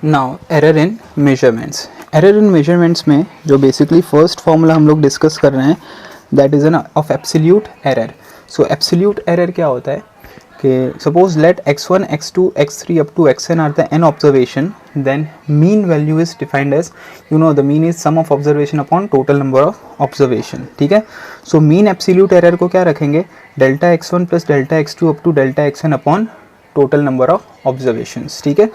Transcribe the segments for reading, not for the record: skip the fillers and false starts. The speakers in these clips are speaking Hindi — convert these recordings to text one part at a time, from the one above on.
Now error in measurements. Error in measurements में जो बेसिकली फर्स्ट फॉर्मूला हम लोग डिस्कस कर रहे हैं that is an of absolute error. So absolute error क्या होता है कि suppose let x1 x2 x3 up to xn are the n observation, then mean value is defined as the mean is sum of observation upon total number of observation. ठीक है, सो मीन एब्सोल्यूट एरर को क्या रखेंगे, delta x1 plus delta x2 up to delta xn upon total number of observations. ठीक है,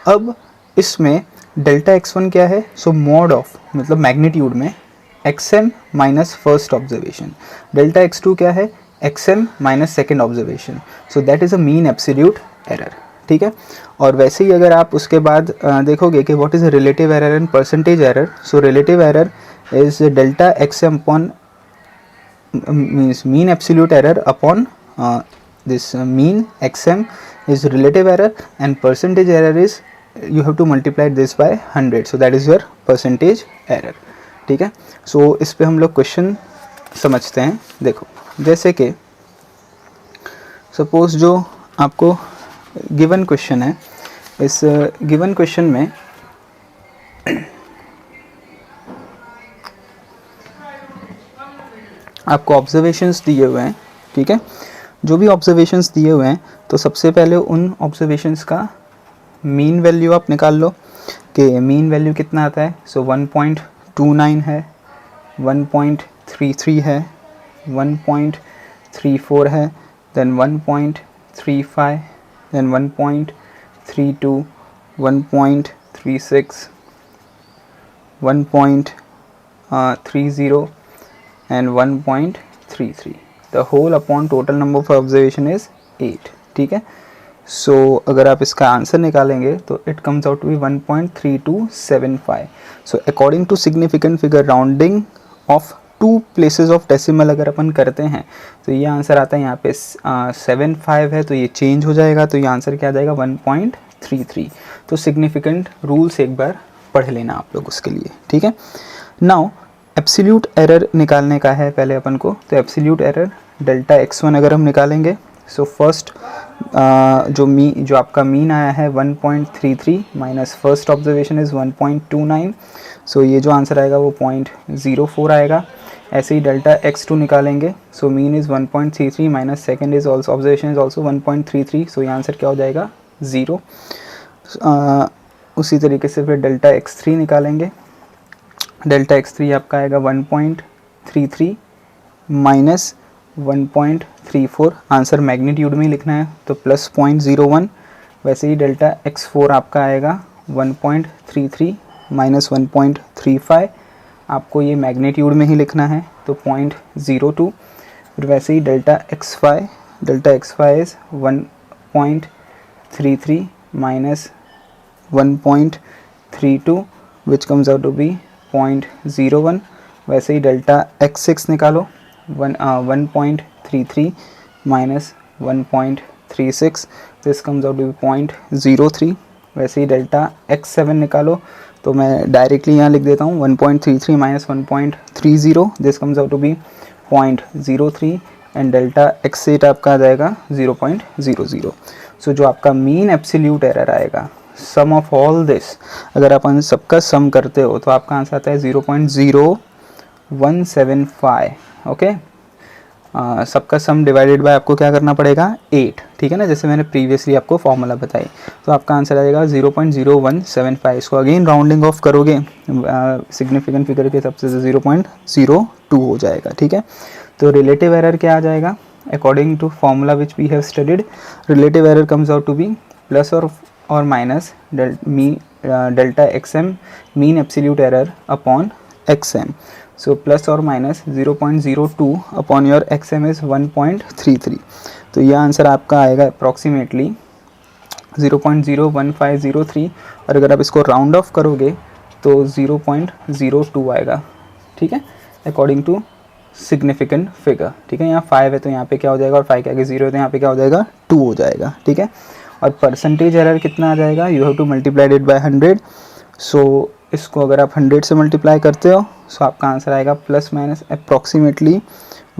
अब इसमें डेल्टा x1 क्या है, सो मॉड ऑफ मतलब मैग्नीट्यूड में xm minus first observation, delta x2 क्या है, xm minus second observation. So that is a mean absolute error. ठीक है, और वैसे ही अगर आप उसके बाद देखोगे कि what is a relative error and percentage error, so relative error is delta xm upon means mean absolute error upon this mean xm is relative error, and percentage error is you have to multiply this by 100, so that is your percentage error. ठीक है, सो इस पे हम लोग क्वेश्चन समझते हैं। देखो जैसे कि सपोज जो आपको गिवन क्वेश्चन है, इस गिवन क्वेश्चन में आपको ऑब्जर्वेशंस दिए हुए हैं। ठीक है, जो भी ऑब्जर्वेशंस दिए हुए हैं तो सबसे पहले उन ऑब्जर्वेशंस का मीन वैल्यू आप निकाल लो कि मीन वैल्यू कितना आता है। सो 1.29 है, 1.33 है, 1.34 है, then 1.35, then 1.32, 1.36, 1.30 and 1.33. The whole upon total number of observation is 8. ठीक है, सो अगर आप इसका आंसर निकालेंगे तो it comes out to be 1.3275. So according to significant figure rounding off 2 places of decimal अगर अपन करते हैं तो ये आंसर आता है, यहाँ पे 75 है तो ये चेंज हो जाएगा, तो ये आंसर क्या आ जाएगा 1.33. तो सिग्निफिकेंट रूल्स एक बार पढ़ लेना आप लोग उसके लिए। ठीक है, नाउ एब्सोल्यूट एरर निकालने का है पहले अपन को, तो एब्सोल्यूट एरर डेल्टा x1 अगर हम निकालेंगे, सो फर्स्ट जो आपका मीन आया है 1.33 माइनस फर्स्ट ऑब्जर्वेशन इज़ 1.29, सो ये जो आंसर आएगा वो 0.04 आएगा। ऐसे ही डेल्टा x2 निकालेंगे, so mean is 1.33 minus second is also observation is also 1.33, सो ये आंसर क्या हो जाएगा 0। उसी तरीके से फिर डेल्टा x3 निकालेंगे, डेल्टा x3 आपका आएगा 1.33 माइनस 1.34, आंसर मैग्नीट्यूड में ही लिखना है तो प्लस 0.01। वैसे ही डेल्टा x4 आपका आएगा 1.33 माइनस 1.35, आपको ये मैग्नीट्यूड में ही लिखना है तो 0.02। फिर वैसे ही delta x5 is 1.33 minus 1.32 which comes out to be 0.01। वैसे ही डेल्टा x6 निकालो, 1.33 minus 1.36, this comes out to be 0.03। वैसे ही डेल्टा x7 निकालो, तो मैं डायरेक्टली यहाँ लिख देता हूँ 1.33 minus 1.30, this comes out to be 0.03, and delta x8 आपका आ जाएगा 0.00। सो जो आपका मीन एब्सोल्यूट एरर आएगा सम ऑफ ऑल दिस, अगर अपन सबका सम करते हो तो आपका आंसर आता है 0.0175। ओके, सबका सम डिवाइडेड बाय आपको क्या करना पड़ेगा 8। ठीक है ना, जैसे मैंने प्रीवियसली आपको फॉर्मूला बताई, तो आपका आंसर आएगा 0.0175। इसको अगेन राउंडिंग ऑफ करोगे सिग्निफिकेंट फिगर के हिसाब से 0.02 हो जाएगा। ठीक है, तो रिलेटिव एरर क्या आ जाएगा, according to formula which we have studied, relative error comes out to be plus और minus delta xm mean absolute error upon xm, so plus और minus 0.02 upon your xm is 1.33, तो यह आंसर आपका आएगा अप्रॉक्सीमेटली 0.01503, और अगर आप इसको राउंड ऑफ करोगे तो 0.02 आएगा। ठीक है, अकॉर्डिंग टू सिग्निफिकेंट फिगर। ठीक है, यहाँ 5 है तो यहाँ पे क्या हो जाएगा, और 5 के आगे 0 है तो यहाँ पे क्या हो जाएगा 2 हो जाएगा। ठीक है, और परसेंटेज एरर कितना आ जाएगा, you have two multiplied it by 100, सो इसको अगर आप 100 से मल्टीप्लाई करते हो सो आपका आंसर आएगा plus minus approximately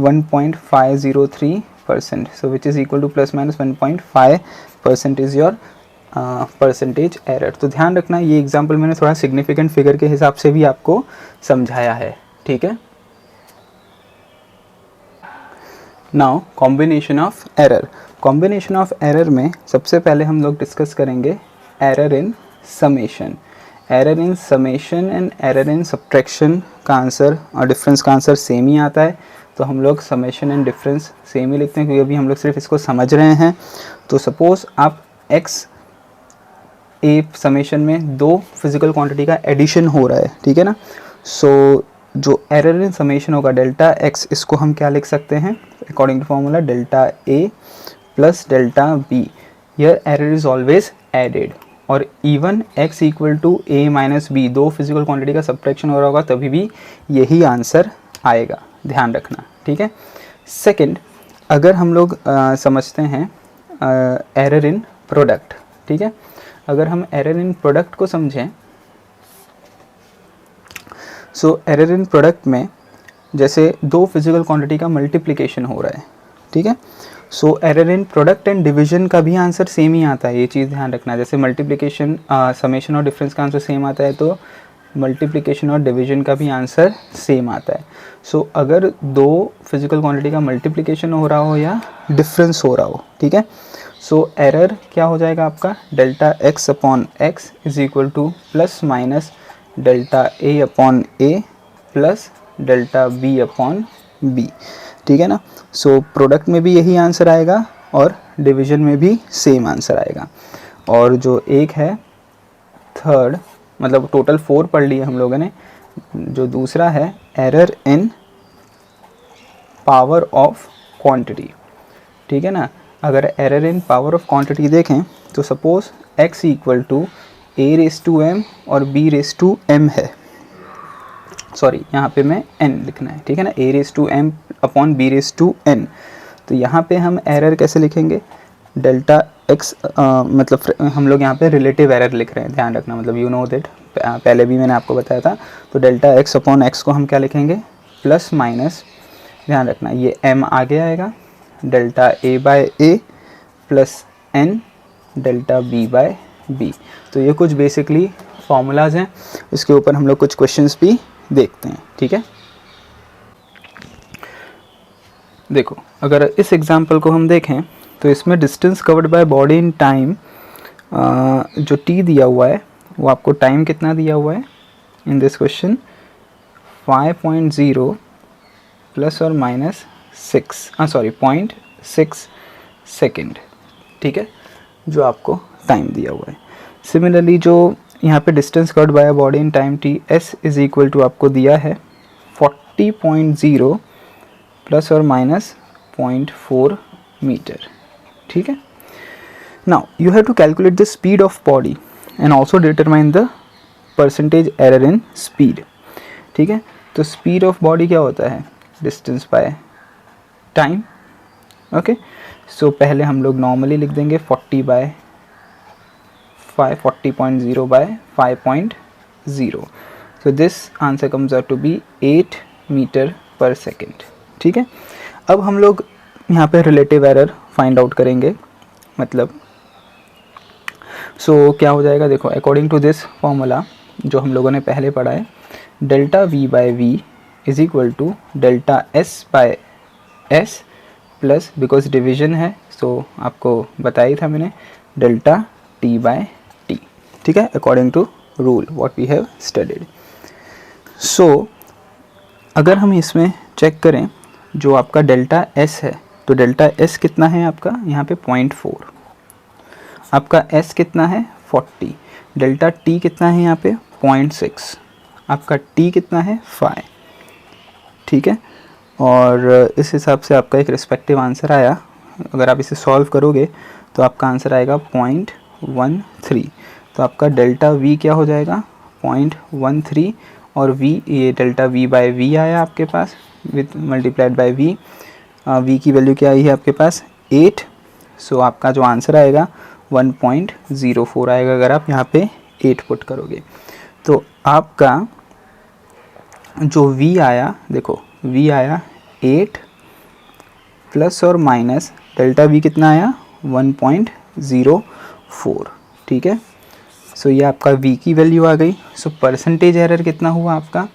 1.503%, so which is equal to plus minus 1.5% is your percentage error. तो ध्यान रखना, ये एग्जांपल मैंने थोड़ा सिग्निफिकेंट फिगर के हिसाब से भी आपको समझाया है, ठीक है। Now combination of error. Combination of error में सबसे पहले हम लोग डिस्कस करेंगे error in summation. Error in summation and error in subtraction का आंसर और डिफरेंस का आंसर सेम ही आता है, तो हम लोग समेशन एंड डिफरेंस सेम ही लिखते हैं क्योंकि अभी हम लोग सिर्फ इसको समझ रहे हैं। तो सपोज आप एक्स ए समेशन में दो फिजिकल क्वांटिटी का एडिशन हो रहा है, ठीक है ना। सो जो एरर इन समेशन होगा डेल्टा एक्स, इसको हम क्या लिख सकते हैं according to formula delta A plus delta B. Here error is always added, और even x equal to A minus B, दो फिजिकल क्वांटिटी का सब्ट्रैक्शन हो रहा होगा तभी भी यही आंसर आएगा, ध्यान रखना, ठीक है। सेकंड, अगर हम लोग समझते हैं एरर इन प्रोडक्ट, ठीक है। अगर हम एरर इन प्रोडक्ट को समझें, सो एरर इन प्रोडक्ट में जैसे दो फिजिकल क्वांटिटी का मल्टीप्लिकेशन हो रहा है, ठीक है। So error in product and division का भी आंसर सेम ही आता है, ये चीज़ ध्यान रखना। जैसे मल्टीप्लिकेशन समेशन और डिफरेंस का आंसर सेम आता है, तो मल्टीप्लिकेशन और डिवीजन का भी आंसर सेम आता है। सो अगर दो फिजिकल क्वांटिटी का मल्टीप्लिकेशन हो रहा हो या डिफरेंस हो रहा हो, ठीक है, सो एरर क्या हो जाएगा आपका delta x upon x is equal to plus minus delta a upon a plus delta b upon b, ठीक है ना। सो प्रोडक्ट में भी यही आंसर आएगा और डिवीजन में भी सेम आंसर आएगा। और जो एक है थर्ड, मतलब टोटल 4 पढ़ लिए हम लोगों ने, जो दूसरा है error in power of quantity, ठीक है ना। अगर error in power of quantity देखें तो suppose x equal to a raise to m और b रेस टू एम है, सॉरी यहाँ पे मैं n लिखना है, ठीक है ना, a raise to m upon b raise to n। तो यहाँ पे हम एरर कैसे लिखेंगे डेल्टा x, मतलब हम लोग यहाँ पे रिलेटिव एरर लिख रहे हैं, ध्यान रखना, मतलब यू नो दैट, पहले भी मैंने आपको बताया था। तो डेल्टा x अपॉन x को हम क्या लिखेंगे प्लस माइनस, ध्यान रखना ये m आगे आएगा, delta a by a plus n delta b by b। तो ये कुछ बेसिकली फॉर्मूलाज हैं, इसके ऊपर हम लोग कुछ क्वेश्चंस भी देखते हैं, ठीक है। देखो अगर इस एग्जांपल को हम देखें तो इसमें distance covered by body in time, जो t दिया हुआ है वो आपको टाइम कितना दिया हुआ है इन दिस क्वेश्चन 5.0 प्लस और माइनस 0.6 सेकेंड, ठीक है, जो आपको टाइम दिया हुआ है। सिमिलरली जो यहाँ पे distance covered by body in time t s is equal to आपको दिया है 40.0 प्लस और माइनस 0.4 मीटर, ठीक है। Now you have to calculate the speed of body and also determine the percentage error in speed, ठीक है। तो स्पीड ऑफ बॉडी क्या होता है distance by time, okay. So पहले हम लोग नॉर्मली लिख देंगे 40.0 by 5.0, so this answer comes out to be 8 metre per second, ठीक है। अब हम लोग यहाँ पे रिलेटिव एरर फाइंड आउट करेंगे, मतलब क्या हो जाएगा, देखो अकॉर्डिंग टू दिस फॉर्मूला जो हम लोगों ने पहले पढ़ा है, delta v by v is equal to delta s by s plus, because division है सो आपको बताया था मैंने, डेल्टा t बाय t, ठीक है, according to rule what we have studied. So अगर हम इसमें चेक करें जो आपका डेल्टा s है, तो डेल्टा s कितना है आपका यहाँ पे 0.4, आपका s कितना है 40, डेल्टा t कितना है यहाँ पे 0.6, आपका t कितना है 5, ठीक है। और इस हिसाब से आपका एक रिस्पेक्टिव आंसर आया। अगर आप इसे सॉल्व करोगे तो आपका आंसर आएगा 0.13। तो आपका डेल्टा v क्या हो जाएगा 0.13, और v, ये डेल्टा v बाय v आया आपके पास with multiplied by v, v की वैल्यू क्या आई है आपके पास 8। सो आपका जो आंसर आएगा 1.04 आएगा अगर आप यहाँ पे 8 पुट करोगे। तो आपका जो v आया, देखो v आया 8 प्लस और माइनस डेल्टा v कितना आया 1.04, ठीक है। सो ये आपका v की वैल्यू आ गई। सो परसेंटेज एरर कितना हुआ आपका,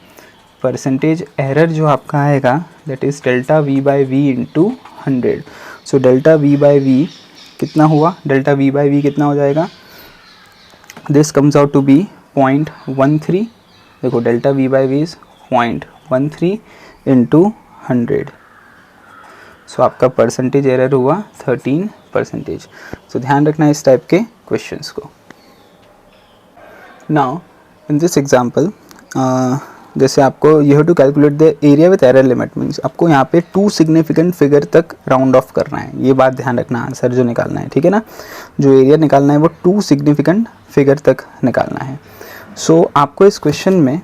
परसेंटेज एरर जो आपका आएगा that is delta v by v into 100। So delta v by v कितना हुआ, डेल्टा v बाई वी कितना हो जाएगा, this comes out to be 0.13। देखो delta v by v is 0.13 into 100। So आपका परसेंटेज एरर हुआ 13%। सो ध्यान रखना इस टाइप के क्वेश्चंस को। नाउ इन दिस एग्जांपल जैसे आपको you have to calculate the area with error limit, means आपको यहाँ पे 2 सिग्निफिकेंट फिगर तक राउंड ऑफ करना है, ये बात ध्यान रखना, आंसर जो निकालना है, ठीक है ना, जो एरिया निकालना है वो 2 सिग्निफिकेंट फिगर तक निकालना है। सो आपको इस क्वेश्चन में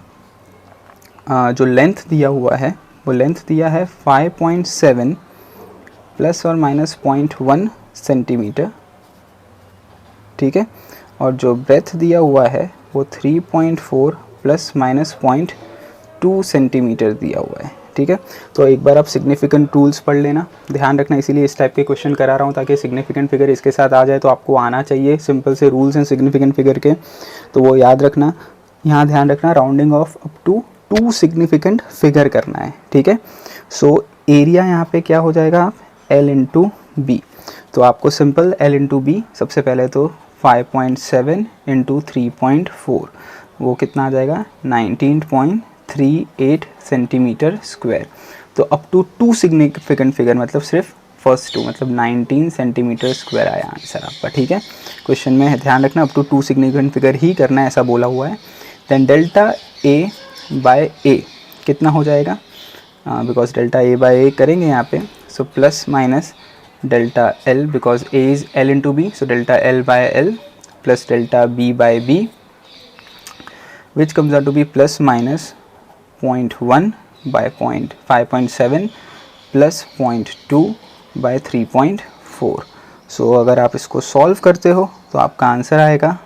जो लेंथ दिया हुआ है वो लेंथ दिया है 5.7 प्लस और माइनस 0.1 सेंटीमीटर, ठीक है, और जो ब्रेथ दिया हुआ है वो 3.4 प्लस माइनस 0.2 सेंटीमीटर दिया हुआ है, ठीक है। तो एक बार आप सिग्निफिकेंट रूल्स पढ़ लेना, ध्यान रखना, इसीलिए इस टाइप के क्वेश्चन करा रहा हूँ ताकि सिग्निफिकेंट फिगर इसके साथ आ जाए तो आपको आना चाहिए सिंपल से रूल्स हैं सिग्निफिकेंट फिगर के, तो वो याद रखना। यहाँ ध्यान रखना rounding off up to 2 significant figure करना है, ठीक है। सो एरिया यहाँ पे क्या हो जाएगा, आप L इंटू बी, तो आपको सिंपल L इंटू बी, सबसे पहले तो 5.7 इंटू 3.4 वो कितना आ जाएगा 19.38 सेंटीमीटर स्क्वायर। तो अप टू 2 सिग्निफिकेंट फिगर मतलब सिर्फ फर्स्ट 2 मतलब 19 सेंटीमीटर स्क्वायर आया आंसर आपका, ठीक है। क्वेश्चन में ध्यान रखना अप टू 2 सिग्निफिकेंट फिगर ही करना है, ऐसा बोला हुआ है। Then delta a by a कितना हो जाएगा, because delta a by a करेंगे यहाँ पे, so plus minus delta l, because a is l into b, so delta l by l plus delta b by b which comes out to be plus minus 0.1 by 5.7 plus 0.2 by 3.4। सो अगर आप इसको सॉल्व करते हो तो आपका आंसर आएगा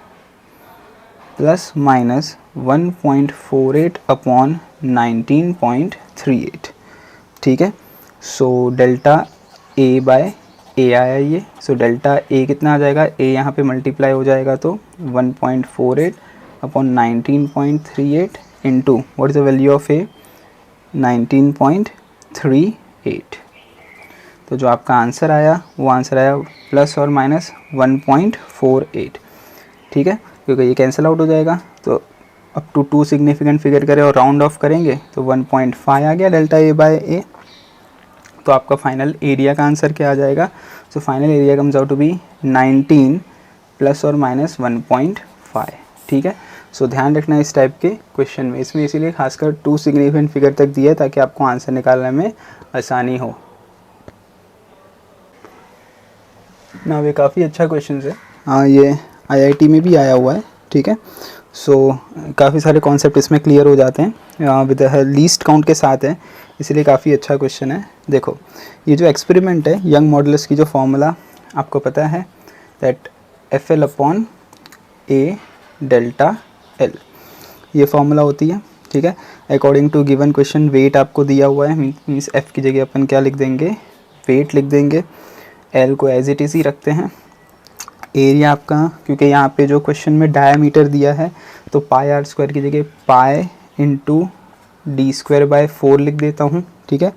प्लस माइनस 1.48 अपॉन 19.38, ठीक है। सो डेल्टा ए बाय ए आया ये, सो डेल्टा ए कितना आ जाएगा, ए यहाँ पे मल्टीप्लाई हो जाएगा तो 1.48 upon 19.38 into what is the value of a 19.38। तो जो आपका आंसर आया वो आंसर आया प्लस और माइनस 1.48, ठीक है, क्योंकि ये कैंसिल आउट हो जाएगा। तो अप टू 2 सिग्निफिकेंट फिगर करें और राउंड ऑफ करेंगे तो 1.5 आ गया डेल्टा ए बाय ए। तो आपका फाइनल एरिया का आंसर क्या आ जाएगा, so final area comes out to be 19 plus और माइनस 1.5, ठीक है। सो ध्यान रखना इस टाइप के क्वेश्चन में, इसमें इसीलिए खासकर 2 सिग्निफिकेंट फिगर तक दिया है ताकि आपको आंसर निकालने में आसानी हो ना। ये काफ़ी अच्छा क्वेश्चन है, हाँ ये आईआईटी में भी आया हुआ है, ठीक है। सो काफ़ी सारे कॉन्सेप्ट इसमें क्लियर हो जाते हैं, विद लीस्ट काउंट के साथ है, इसलिए काफ़ी अच्छा क्वेश्चन है। देखो ये जो एक्सपेरिमेंट है यंग मॉडुलस की जो फॉर्मूला आपको पता है that FL upon a delta l, ये फॉर्मूला होती है, ठीक है। According to given question weight आपको दिया हुआ है, मीन्स एफ की जगह अपन क्या लिख देंगे, वेट लिख देंगे, एल को एज इट इज़ ही रखते हैं। एरिया आपका, क्योंकि यहाँ पे जो क्वेश्चन में डायामीटर दिया है तो पाई आर स्क्वायर की जगह pi into D square by 4 लिख देता हूँ, ठीक है,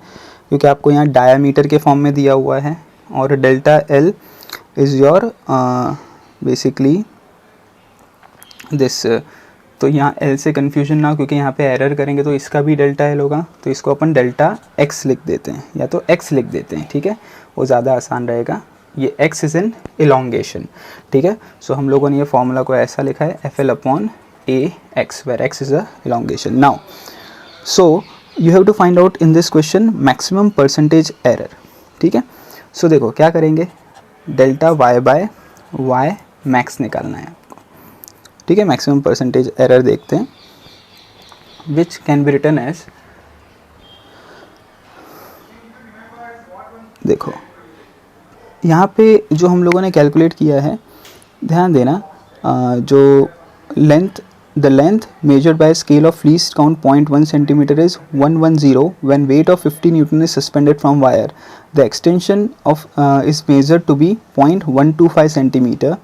क्योंकि आपको यहाँ डायामीटर के फॉर्म में दिया हुआ है। और delta L is your basically this, तो यहाँ एल से कन्फ्यूजन ना हो क्योंकि यहाँ पे एरर करेंगे तो इसका भी डेल्टा एल होगा, तो इसको अपन डेल्टा एक्स लिख देते हैं या तो एक्स लिख देते हैं, ठीक है, वो ज़्यादा आसान रहेगा। ये एक्स इज़ एन इलोंगेशन, ठीक है। सो हम लोगों ने ये फॉर्मूला को ऐसा लिखा है FL upon a x, where x is a elongation. Now so you have to find out in this question maximum percentage error, ठीक है। सो देखो क्या करेंगे, delta y by y max निकालना है आपको, ठीक है। मैक्सिमम परसेंटेज एरर देखते हैं which can be written as, देखो यहाँ पे जो हम लोगों ने कैलकुलेट किया है, ध्यान देना, जो length, the length measured by a scale of least count 0.1 centimeter is 110 when weight of 50 Newton is suspended from wire. The extension of is measured to be 0.125 centimeter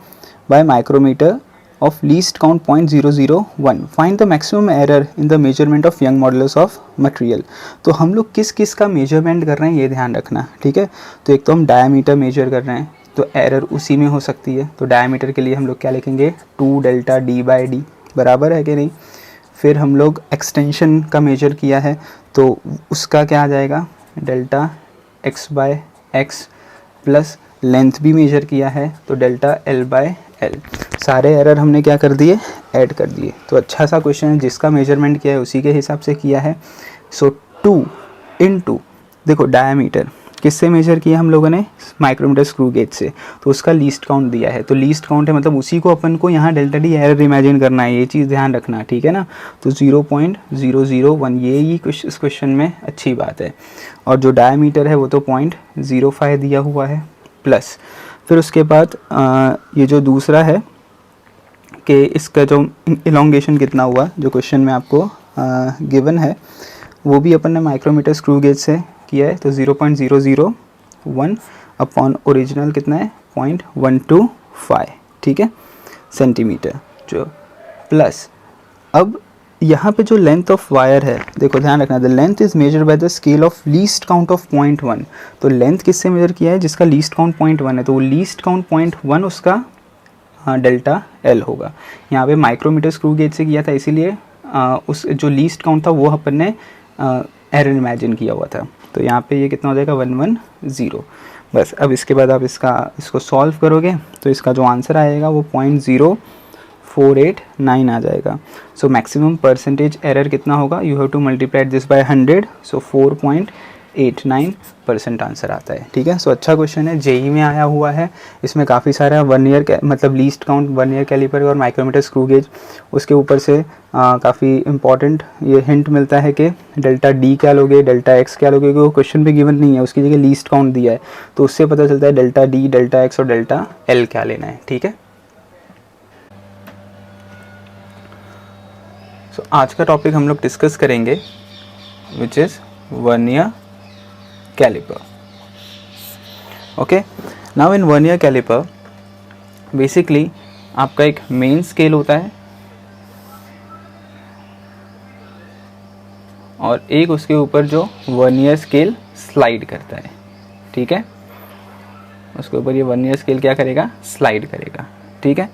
by micrometer of least count 0.001. Find the maximum error in the measurement of Young modulus of material. तो हम लोग किस किस का मेजरमेंट कर रहे हैं ये ध्यान रखना, ठीक है। तो एक तो हम डायमीटर मेजर कर रहे हैं, तो एरर उसी में हो सकती है। तो डायमीटर के लिए हम लोग क्या लिखेंगे, 2 डेल्टा डी बाई डी, बराबर है कि नहीं। फिर हम लोग एक्सटेंशन का मेजर किया है, तो उसका क्या आ जाएगा, delta x by x, plus length भी मेजर किया है तो डेल्टा एल बाय एल। सारे एरर हमने क्या कर दिए, ऐड कर दिए। तो अच्छा सा क्वेश्चन है, जिसका मेजरमेंट किया है उसी के हिसाब से किया है। सो 2 इंटू, देखो डायमीटर किससे मेजर किया हम लोगों ने, माइक्रोमीटर स्क्रू गेज से, तो उसका लीस्ट काउंट दिया है। तो लीस्ट काउंट है मतलब उसी को अपन को यहाँ डेल्टा डी एरर इमेजिन करना है, ये चीज़ ध्यान रखना, ठीक है ना। तो 0.001 ये इस क्वेश्चन में अच्छी बात है। और जो डायमीटर है वो तो 0.05 दिया हुआ है, प्लस फिर उसके बाद ये जो दूसरा है कि इसका जो इलोंगेशन कितना हुआ, जो क्वेश्चन में आपको गिवन है, वो भी अपन ने माइक्रोमीटर स्क्रू गेज से किया है। तो 0.001 अपॉन ओरिजिनल कितना है 0.125, ठीक है, सेंटीमीटर जो, प्लस अब यहाँ पे जो लेंथ ऑफ वायर है, देखो ध्यान रखना, the length is measure by the scale of least count of 0.1। तो लेंथ किससे मेजर किया है, जिसका लीस्ट काउंट 0.1 है, तो वो लीस्ट काउंट 0.1 उसका डेल्टा एल होगा। यहाँ पे माइक्रोमीटर स्क्रू गेज से किया था, इसीलिए उस जो लीस्ट काउंट था वो अपन ने एरर इमेजिन किया हुआ था। तो यहाँ पे ये कितना हो जाएगा 110। बस अब इसके बाद आप इसको सॉल्व करोगे तो इसका जो आंसर आएगा वो 0.0489 आ जाएगा। सो मैक्सिमम परसेंटेज एरर कितना होगा, you have to multiply this by 100, so 4.89% answer आता है, ठीक है। सो अच्छा क्वेश्चन है, जेई में आया हुआ है। इसमें काफ़ी सारा 1 ईयर मतलब लीस्ट काउंट 1 ईयर कैलिपर और माइक्रोमीटर स्क्रू गेज, उसके ऊपर से काफ़ी इंपॉर्टेंट ये हिंट मिलता है कि डेल्टा डी क्या लोगे, डेल्टा एक्स क्या लोगे, क्योंकि वो क्वेश्चन पे गिवन नहीं है, उसकी जगह लीस्ट काउंट दिया है, तो उससे पता चलता है डेल्टा डी, डेल्टा एक्स और डेल्टा एल क्या लेना है, ठीक है। सो आज का टॉपिक हम लोग डिस्कस करेंगे which is vernier calliper. Okay, now in vernier calliper basically आपका एक मेन स्केल होता है और एक उसके ऊपर जो वर्नियर स्केल स्लाइड करता है, ठीक है, उसके ऊपर ये वर्नियर स्केल क्या करेगा, स्लाइड करेगा, ठीक है।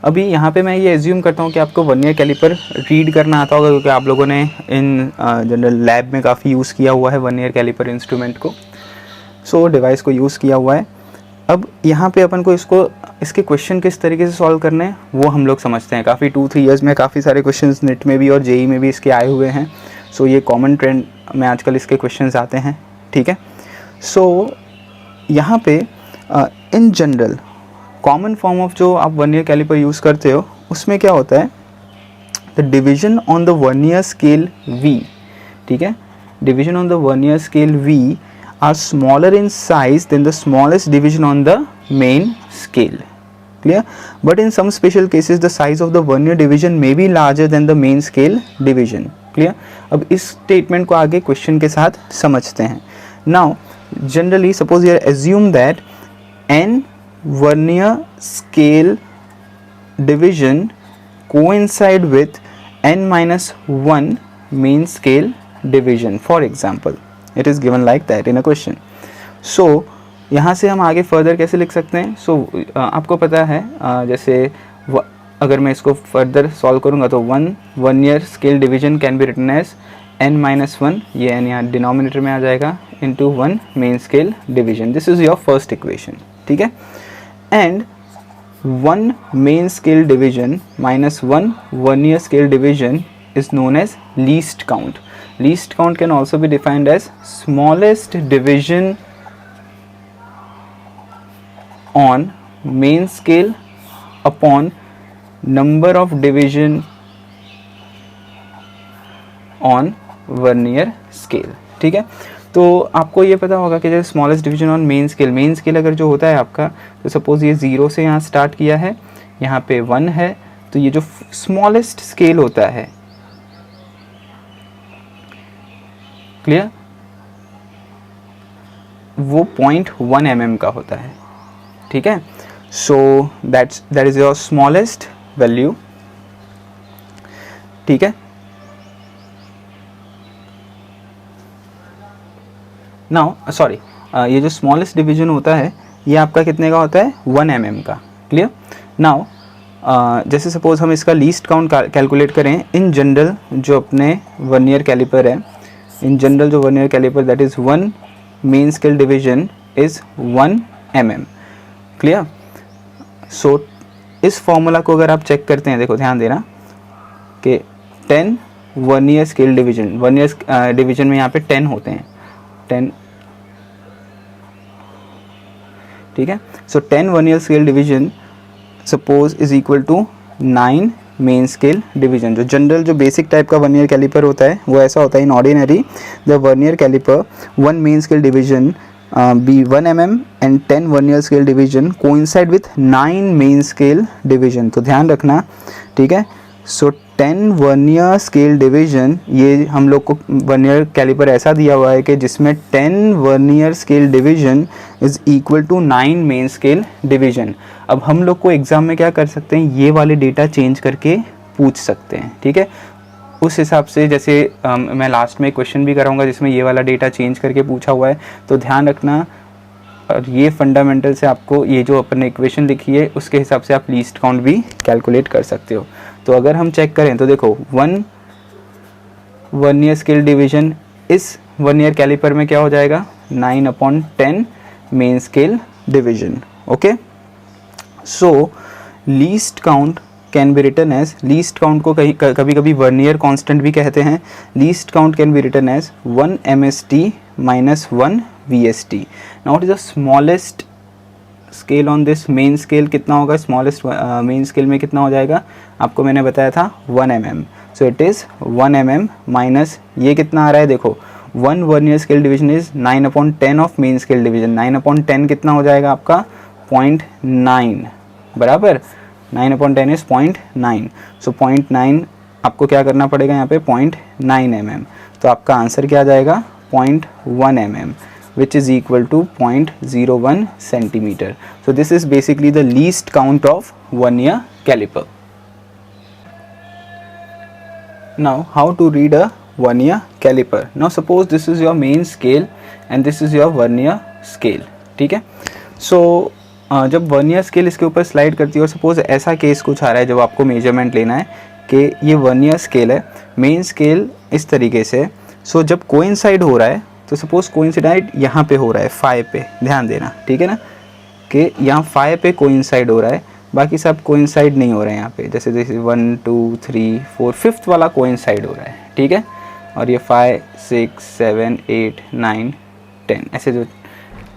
अभी यहाँ पे मैं ये एज्यूम करता हूँ कि आपको वर्नियर कैलिपर रीड करना आता होगा, क्योंकि आप लोगों ने इन जनरल लैब में काफ़ी यूज़ किया हुआ है वर्नियर कैलिपर इंस्ट्रूमेंट को, सो डिवाइस को यूज़ किया हुआ है। अब यहाँ पे अपन को इसके क्वेश्चन किस तरीके से सॉल्व करने हैं वो हम लोग समझते हैं। काफ़ी 2-3 ईयर्स में काफ़ी सारे क्वेश्चंस नेट में भी और जेई में भी इसके आए हुए हैं। सो ये कॉमन ट्रेंड में आजकल इसके क्वेश्चंस आते हैं, ठीक है। सो यहाँ पे in general common form of जो आप वर्नियर कैलिपर यूज़ करते हो उसमें क्या होता है, the division on the vernier scale we, ठीक है, division on the vernier scale we are smaller in size than the smallest division on the main scale, clear, but in some special cases the size of the vernier division may be larger than the main scale division, clear। अब इस statement को आगे question के साथ समझते हैं। now generally suppose you assume that n vernier scale division coincide with n minus 1 main scale division, for example it is given like that in a question। so यहाँ से हम आगे फर्दर कैसे लिख सकते हैं, आपको पता है जैसे अगर मैं इसको फर्दर सॉल्व करूँगा तो 1 vernier scale division can be written as n-1, ये n यहाँ डिनोमिनेटर में आ जाएगा, into 1 main scale division, this is your first equation, ठीक है। And 1 main scale division minus 1 vernier scale division is known as least count. Least count can also be defined as smallest division on main scale upon number of division on vernier scale, ठीक है। तो आपको ये पता होगा कि जैसे smallest division on main scale अगर जो होता है आपका, तो सपोज ये 0 से यहाँ स्टार्ट किया है, यहाँ पे 1 है, तो ये जो स्मॉलेस्ट स्केल होता है, क्लियर, वो 0.1 mm का होता है, ठीक है। So that is your smallest value, ठीक है। नाउ सॉरी, ये जो स्मॉलेस्ट डिवीजन होता है ये आपका कितने का होता है, 1 mm का। क्लियर। नाउ जैसे सपोज हम इसका लीस्ट काउंट कैलकुलेट करें इन जनरल, जो अपने वर्नियर कैलिपर है, इन जनरल जो vernier caliper that is 1 main scale division is 1 mm। क्लियर। सो इस फॉर्मूला को अगर आप चेक करते हैं, देखो ध्यान देना कि 10 vernier scale division, vernier division में यहाँ पे 10 होते हैं, 10, ठीक है। सो 10 vernier scale division suppose is equal to 9 main scale division. जो जनरल जो बेसिक टाइप का वर्नियर कैलिपर होता है वो ऐसा होता है, in ordinary the vernier calliper 1 main scale division be 1 mm and 10 vernier scale division coincide with 9 main scale division. तो ध्यान रखना, ठीक है। सो 10 वर्नियर स्केल डिवीजन, ये हम लोग को वर्नियर कैलिपर ऐसा दिया हुआ है कि जिसमें 10 vernier scale division is equal to 9 main scale division. अब हम लोग को एग्जाम में क्या कर सकते हैं, ये वाले डेटा चेंज करके पूछ सकते हैं, ठीक है। उस हिसाब से जैसे मैं लास्ट में क्वेश्चन भी कराऊंगा जिसमें ये वाला डेटा चेंज करके पूछा हुआ है, तो ध्यान रखना। और ये फंडामेंटल से आपको ये जो अपन ने इक्वेशन लिखी है उसके हिसाब से आप लीस्ट काउंट भी कैलकुलेट कर सकते हो। तो अगर हम चेक करें तो देखो 1 वर्नियर स्केल डिवीजन इस वर्नियर कैलिपर में क्या हो जाएगा, 9/10 main scale division. Okay. So least count can be written as, least count को कभी कभी वर्नियर कांस्टेंट भी कहते हैं। Least count can be written as 1 MST minus 1 VST। Now what is the smallest scale on this main scale, कितना होगा स्मॉलेस्ट मेन स्केल में कितना हो जाएगा, आपको मैंने बताया था 1 mm। So it is 1 mm minus ये कितना आ रहा है, देखो 1 vernier scale division is 9/10 of main scale division. 9/10 कितना हो जाएगा आपका 0.9, बराबर 9/10 इज 0.9। सो 0.9 आपको क्या करना पड़ेगा यहाँ पे 0.9 mm। तो आपका आंसर क्या आ जाएगा 0.1 mm, which is equal to 0.01 centimeter. So this is basically the least count of vernier caliper. Now how to read a vernier caliper? Now suppose this is your main scale and this is your vernier scale, ठीक है। So जब वर्नियर स्केल इसके ऊपर स्लाइड करती है और सपोज ऐसा केस कुछ आ रहा है जब आपको मेजरमेंट लेना है कि ये वर्नियर स्केल है, मेन स्केल इस तरीके से, सो जब कोइंसाइड हो रहा है तो सपोज कोइंसाइड यहाँ पे हो रहा है 5 पे, ध्यान देना, ठीक है ना, कि यहाँ 5 पे कोइंसाइड हो रहा है, बाकी सब कोइंसाइड नहीं हो रहे हैं यहाँ पे, जैसे 1 2 3 4 5th वाला कोइंसाइड हो रहा है, ठीक है। और ये 5 6 7 8 9 10 ऐसे जो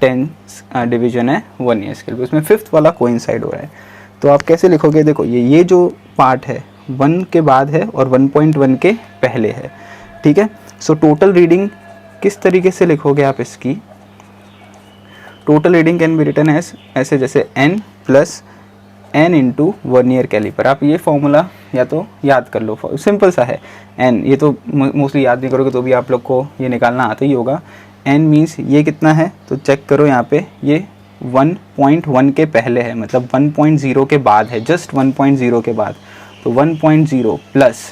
10 डिवीजन है वर्नियर स्केल, उसमें 5th वाला कोइंसाइड हो रहा है। तो आप कैसे लिखोगे, देखो ये जो पार्ट है 1 के बाद है और 1.1 के पहले है, ठीक है। सो टोटल रीडिंग किस तरीके से लिखोगे आप इसकी, total reading can be written as ऐसे, जैसे n plus n into vernier calliper. आप ये फॉर्मूला या तो याद कर लो, सिंपल सा है n, ये तो मोस्टली याद नहीं करोगे तो भी आप लोग को ये निकालना आता ही होगा। n मीन्स ये कितना है, तो चेक करो यहाँ पे ये 1.1 के पहले है, मतलब 1.0 के बाद है, जस्ट 1.0 के बाद। तो 1.0 प्लस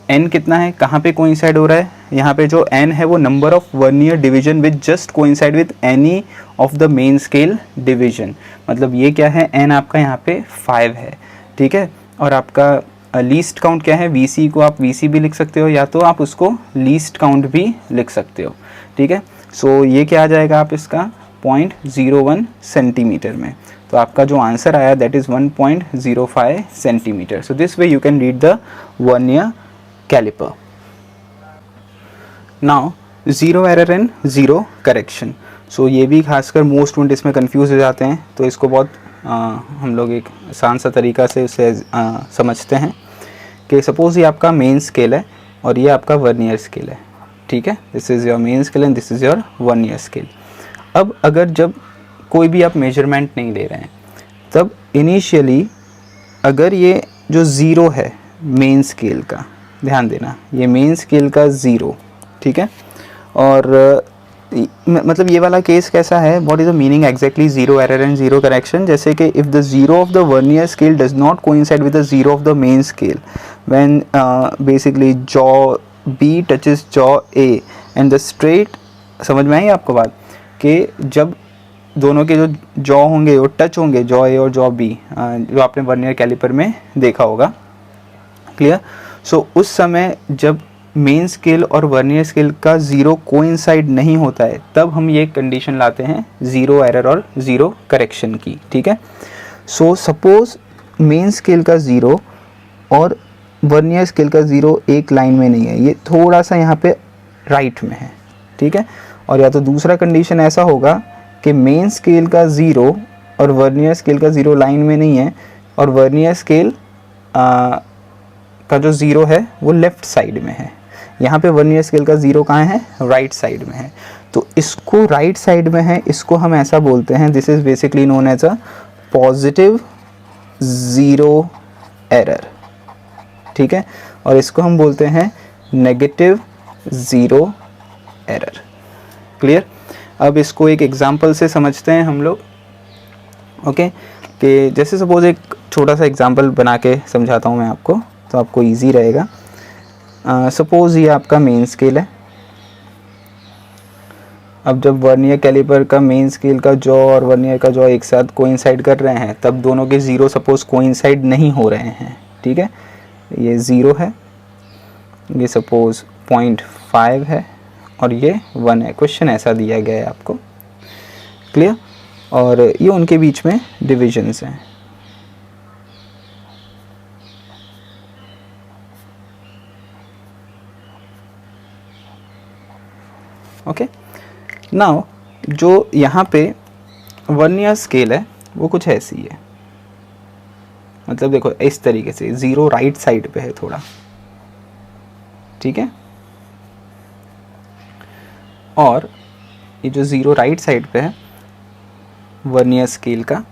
n कितना है, कहाँ पे कोइंसाइड हो रहा है, यहाँ पे जो n है वो number of vernier division with just coincide with any of the main scale division, मतलब ये क्या है, n आपका यहाँ पे 5 है, ठीक है। और आपका लीस्ट काउंट क्या है, VC को आप VC भी लिख सकते हो या तो आप उसको लीस्ट काउंट भी लिख सकते हो, ठीक है। सो ये क्या आ जाएगा आप इसका 0.01 सेंटीमीटर में, तो आपका जो आंसर आया that is 1.05 centimetre. So this way you can read the vernier caliper. Now zero error and zero correction. So ये भी खासकर मोस्ट स्टूडेंट इसमें कंफ्यूज हो जाते हैं, तो इसको बहुत हम लोग एक आसान सा तरीका से उसे समझते हैं कि सपोज़ ये आपका मेन स्केल है और ये आपका वर्नियर स्केल है, ठीक है। This is your main scale and this is your vernier scale. अब अगर जब कोई भी आप मेजरमेंट नहीं ले रहे हैं तब इनिशियली अगर ये जो ज़ीरो है मेन स्केल का, ध्यान देना ये मेन स्केल का 0, ठीक है, और मतलब ये वाला केस कैसा है, what is the meaning exactly zero error and zero correction, जैसे कि if the zero of the vernier scale does not coincide with the zero of the main scale when basically jaw b touches jaw a and the straight, समझ में आई आपको बात, कि जब दोनों के जो जॉ होंगे वो टच होंगे, जॉ ए और जॉ बी, जो आपने वर्नियर कैलिपर में देखा होगा, क्लियर। सो उस समय जब मेन स्केल और वर्नियर स्केल का ज़ीरो कोइंसाइड नहीं होता है, तब हम ये कंडीशन लाते हैं ज़ीरो एरर और ज़ीरो करेक्शन की, ठीक है। सो सपोज मेन स्केल का ज़ीरो और वर्नियर स्केल का ज़ीरो एक लाइन में नहीं है, ये थोड़ा सा यहाँ पे राइट में है, ठीक है। और या तो दूसरा कंडीशन ऐसा होगा कि मेन स्केल का ज़ीरो और वर्नियर स्केल का ज़ीरो लाइन में नहीं है, और वर्नियर स्केल का जो ज़ीरो है वो लेफ़्ट साइड में है। यहाँ पे वर्नियर स्केल का ज़ीरो कहाँ है, राइट साइड में है। तो इसको राइट साइड में है, इसको हम ऐसा बोलते हैं, this is basically known as a positive zero error, ठीक है। और इसको हम बोलते हैं नेगेटिव ज़ीरो एरर, क्लियर। अब इसको एक एग्जांपल से समझते हैं हम लोग, ओके। कि जैसे सपोज एक छोटा सा एग्जांपल बना के समझाता हूँ मैं आपको, तो आपको इजी रहेगा। सपोज़ ये आपका मेन स्केल है। अब जब वर्नियर कैलिपर का मेन स्केल का जॉ और वर्नियर का जॉ एक साथ कोइंसाइड कर रहे हैं, तब दोनों के ज़ीरो सपोज़ कोइंसाइड नहीं हो रहे हैं, ठीक है। ये ज़ीरो है, ये सपोज़ 0.5 है और ये 1 है। क्वेश्चन ऐसा दिया गया है आपको, क्लियर। और ये उनके बीच में डिविजन्स हैं, ओके। नाउ जो यहाँ पे वर्नियर स्केल है वो कुछ ऐसी है, मतलब देखो इस तरीके से, ज़ीरो राइट साइड पे है थोड़ा, ठीक है। और ये जो ज़ीरो राइट साइड पे है वर्नियर स्केल का,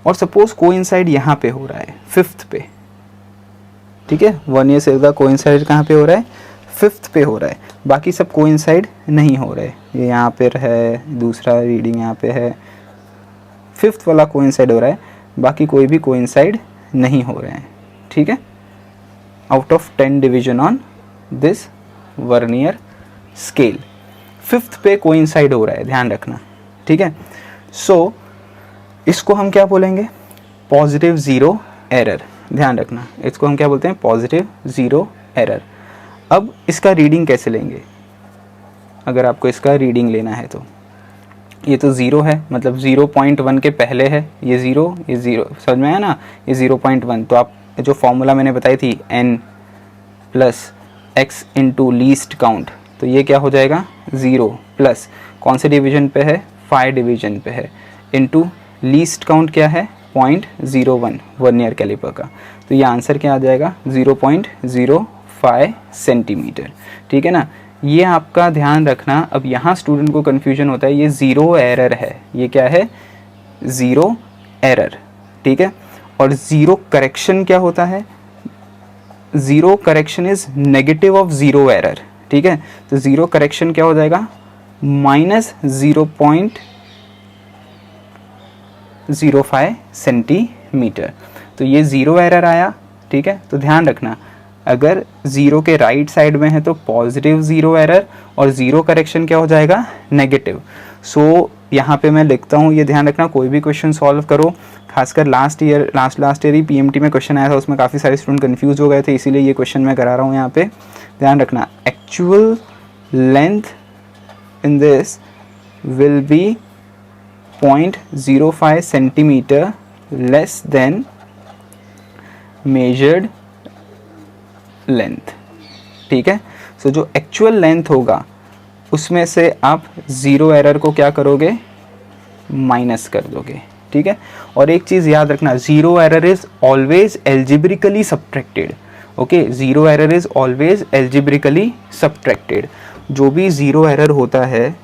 और सपोज कोइंसाइड यहाँ पे हो रहा है 5th पे, ठीक है। वर्नियर स्केल का कोइंसाइड कहाँ पे हो रहा है, 5th पे हो रहा है, बाकी सब कोइंसाइड नहीं हो रहे। ये यहाँ पे है, दूसरा रीडिंग यहाँ पे है, 5th वाला कोइंसाइड हो रहा है, बाकी कोई भी कोइंसाइड नहीं हो रहे हैं, ठीक है। Out of 10 division on this vernier scale 5th पे कोइंसाइड हो रहा है, ध्यान रखना, ठीक है। सो इसको हम क्या बोलेंगे, पॉजिटिव ज़ीरो एरर, ध्यान रखना, इसको हम क्या बोलते हैं, पॉजिटिव ज़ीरो एरर। अब इसका रीडिंग कैसे लेंगे, अगर आपको इसका रीडिंग लेना है तो ये तो ज़ीरो है, मतलब 0.1 के पहले है, ये ज़ीरो, ये ज़ीरो, समझ में आया ना, ये 0.1। तो आप जो फॉर्मूला मैंने बताई थी n plus x into least count, तो ये क्या हो जाएगा, ज़ीरो प्लस कौन से डिवीजन पे है, 5 डिवीजन पे है, इंटू लीस्ट काउंट क्या है, 0.01 वर्नियर कैलिपर का। तो ये आंसर क्या आ जाएगा, 0.05 सेंटीमीटर, ठीक है ना। ये आपका ध्यान रखना। अब यहाँ स्टूडेंट को कन्फ्यूजन होता है, ये ज़ीरो एरर है, ये क्या है, ज़ीरो एरर, ठीक है। और ज़ीरो करेक्शन क्या होता है, zero correction is negative of zero error, ठीक है। तो ज़ीरो करेक्शन क्या हो जाएगा, -0.05 सेंटीमीटर। तो ये ज़ीरो एरर आया, ठीक है। तो ध्यान रखना, अगर ज़ीरो के राइट साइड में है तो पॉजिटिव ज़ीरो एरर, और ज़ीरो करेक्शन क्या हो जाएगा, नेगेटिव। सो यहाँ पे मैं लिखता हूँ, ये ध्यान रखना, कोई भी क्वेश्चन सॉल्व करो, खासकर लास्ट ईयर ही पीएमटी में क्वेश्चन आया था, उसमें काफ़ी सारे स्टूडेंट कंफ्यूज हो गए थे, इसीलिए ये क्वेश्चन मैं करा रहा हूँ यहाँ पे। ध्यान रखना, actual length in this will be 0.05 centimetre less than measured length, ठीक है। सो जो एक्चुअल लेंथ होगा उसमें से आप ज़ीरो एरर को क्या करोगे, माइनस कर दोगे, ठीक है। और एक चीज़ याद रखना, zero error is always algebraically subtracted, okay. Zero error is always algebraically subtracted. जो भी ज़ीरो एरर होता है,